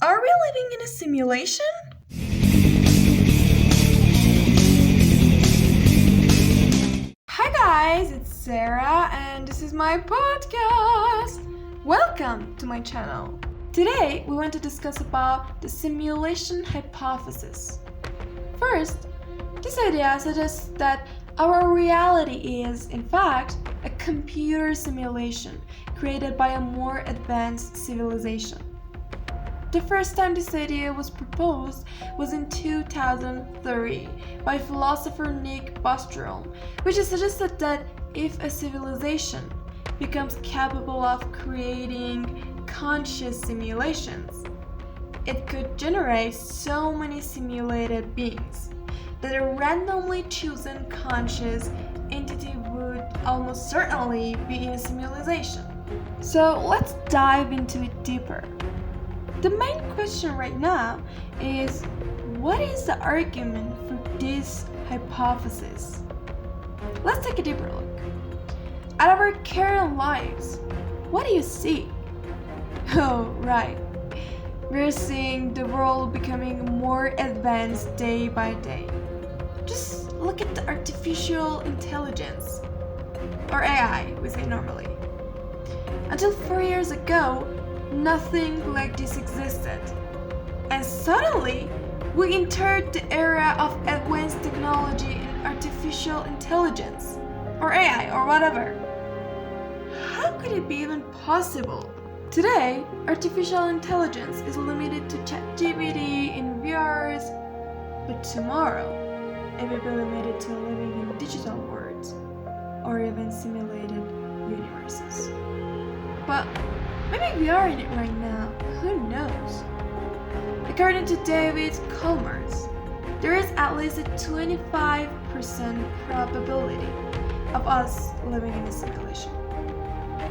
Are we living in a simulation? Hi guys, it's Sarah and this is my podcast. Welcome to my channel. Today we want to discuss about the simulation hypothesis. First, this idea suggests that our reality is, in fact, a computer simulation created by a more advanced civilization. The first time this idea was proposed was in 2003 by philosopher Nick Bostrom, which suggested that if a civilization becomes capable of creating conscious simulations, it could generate so many simulated beings that a randomly chosen conscious entity would almost certainly be in a simulation. So let's dive into it deeper. The main question right now is, what is the argument for this hypothesis? Let's take a deeper look. At our current lives, what do you see? Oh, right. We're seeing the world becoming more advanced day by day. Just look at the artificial intelligence, or AI, we say normally. Until 4 years ago, nothing like this existed. And suddenly, we entered the era of advanced technology and artificial intelligence, or AI, or whatever. How could it be even possible? Today, artificial intelligence is limited to ChatGPT in VRs, but tomorrow, it will be limited to living in digital worlds, or even simulated universes. But maybe we are in it right now, who knows? According to David Chalmers, there is at least a 25% probability of us living in a simulation.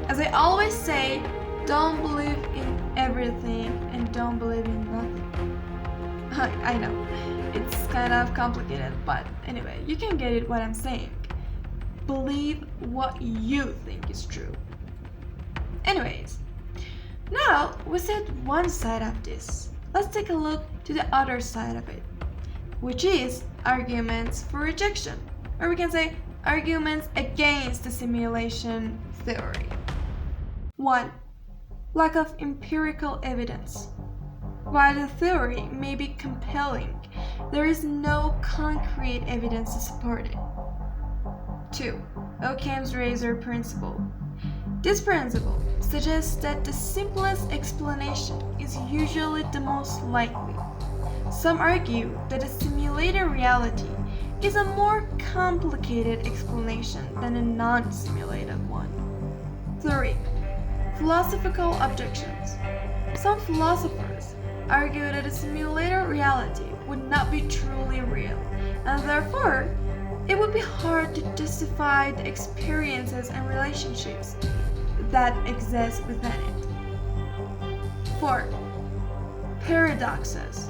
As I always say, don't believe in everything and don't believe in nothing. I know, it's kind of complicated, but anyway, you can get it what I'm saying. Believe what you think is true. Anyways, now we said one side of this. Let's take a look to the other side of it, which is arguments for rejection, or we can say arguments against the simulation theory. 1. Lack of empirical evidence. While the theory may be compelling, there is no concrete evidence to support it. 2. Occam's razor principle. This principle suggests that the simplest explanation is usually the most likely. Some argue that a simulated reality is a more complicated explanation than a non-simulated one. 3. Philosophical objections. Some philosophers argue that a simulated reality would not be truly real, and therefore, it would be hard to justify the experiences and relationships that exist within it. 4. Paradoxes.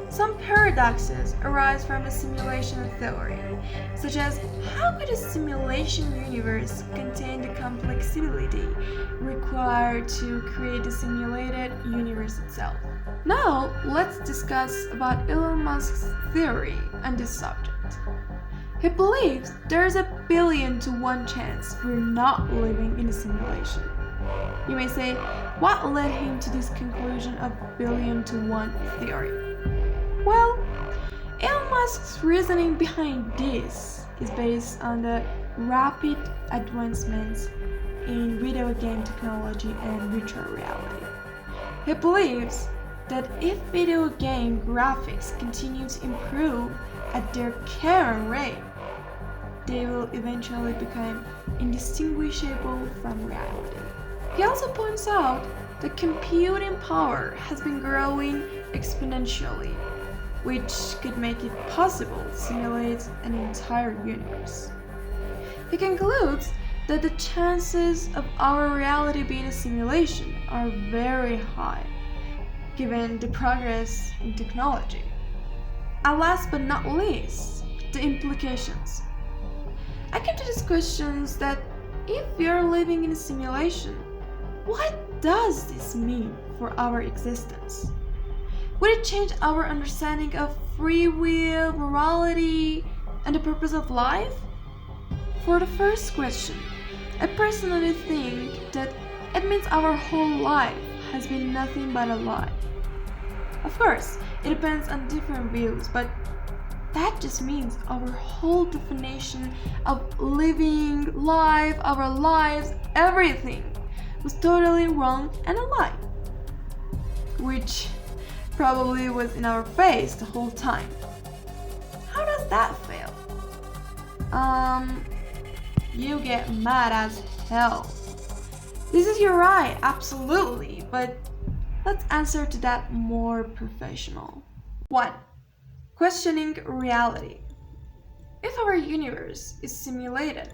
Some paradoxes arise from the simulation theory, such as how could a simulation universe contain the complexity required to create the simulated universe itself? Now, let's discuss about Elon Musk's theory on this subject. He believes there is a 1,000,000,000 to 1 chance we're not living in a simulation. You may say, what led him to this conclusion of 1,000,000,000 to 1 theory? Well, Elon Musk's reasoning behind this is based on the rapid advancements in video game technology and virtual reality. He believes that if video game graphics continue to improve at their current rate, they will eventually become indistinguishable from reality. He also points out that computing power has been growing exponentially, which could make it possible to simulate an entire universe. He concludes that the chances of our reality being a simulation are very high, given the progress in technology. And last but not least, the implications. I came to these questions that if we are living in a simulation, what does this mean for our existence? Would it change our understanding of free will, morality, and the purpose of life? For the first question, I personally think that it means our whole life has been nothing but a lie. Of course, it depends on different views, but that just means our whole definition of living life, our lives, everything was totally wrong and a lie. Which probably was in our face the whole time. How does that feel? You get mad as hell. This is your right, absolutely, but let's answer to that more professional. 1. Questioning reality. If our universe is simulated,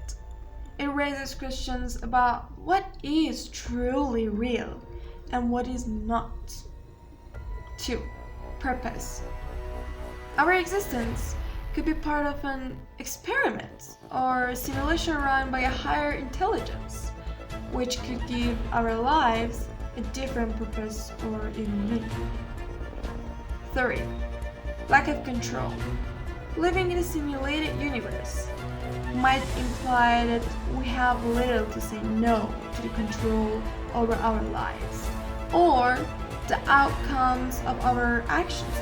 it raises questions about what is truly real and what is not. 2. Purpose. Our existence could be part of an experiment or simulation run by a higher intelligence, which could give our lives a different purpose or even meaning. 3. Lack of control. Living in a simulated universe might imply that we have little to say no to the control over our lives or the outcomes of our actions.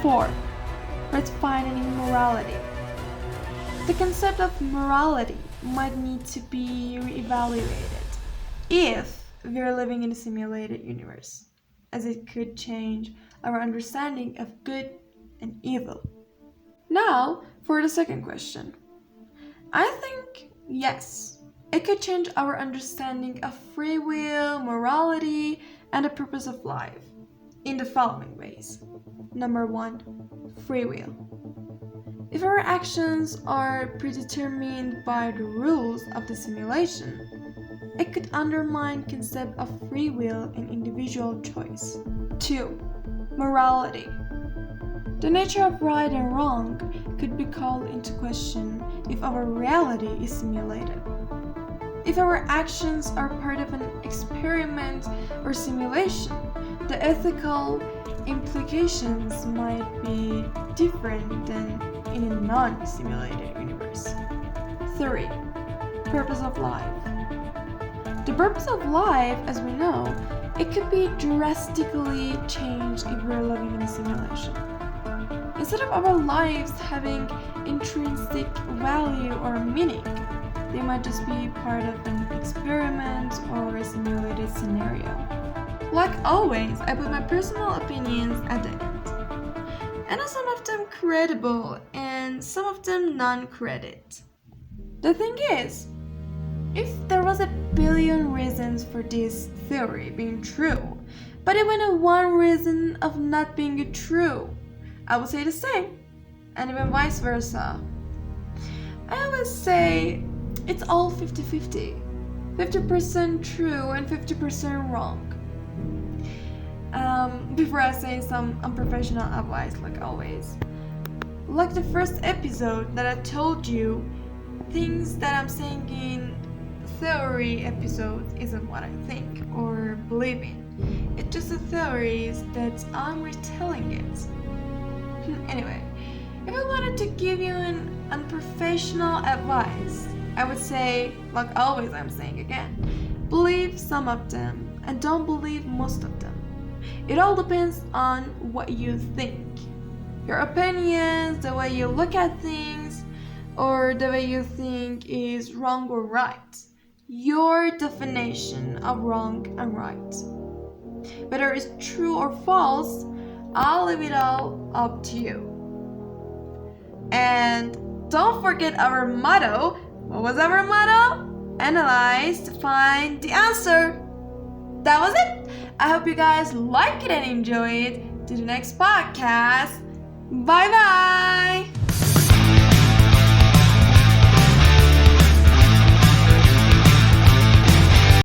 4. Redefining morality. The concept of morality might need to be reevaluated if we're living in a simulated universe, as it could change our understanding of good and evil. Now, for the second question. I think yes, it could change our understanding of free will, morality, and the purpose of life in the following ways. Number 1, free will. If our actions are predetermined by the rules of the simulation, it could undermine the concept of free will and individual choice. 2. Morality. The nature of right and wrong could be called into question if our reality is simulated. If our actions are part of an experiment or simulation, the ethical implications might be different than in a non-simulated universe. 3. Purpose of life. The purpose of life, as we know, it could be drastically changed if we're living in a simulation. Instead of our lives having intrinsic value or meaning, they might just be part of an experiment or a simulated scenario. Like always, I put my personal opinions at the end. And some of them credible and some of them non-credit. The thing is, if there was a billion reasons for this theory being true, but even one reason of not being true, I would say the same, and even vice versa. I always say it's all 50-50. 50% true and 50% wrong. Before I say some unprofessional advice, like always. Like the first episode that I told you, things that I'm saying in theory episodes isn't what I think or believe in. It's just the theories that I'm retelling it. Anyway, if I wanted to give you an unprofessional advice, I would say, like always I'm saying again, believe some of them and don't believe most of them. It all depends on what you think. Your opinions, the way you look at things, or the way you think is wrong or right. Your definition of wrong and right. Whether it's true or false, I'll leave it all up to you. And don't forget our motto. What was our motto? Analyze to find the answer. That was it. I hope you guys like it and enjoy it. To the next podcast. Bye bye.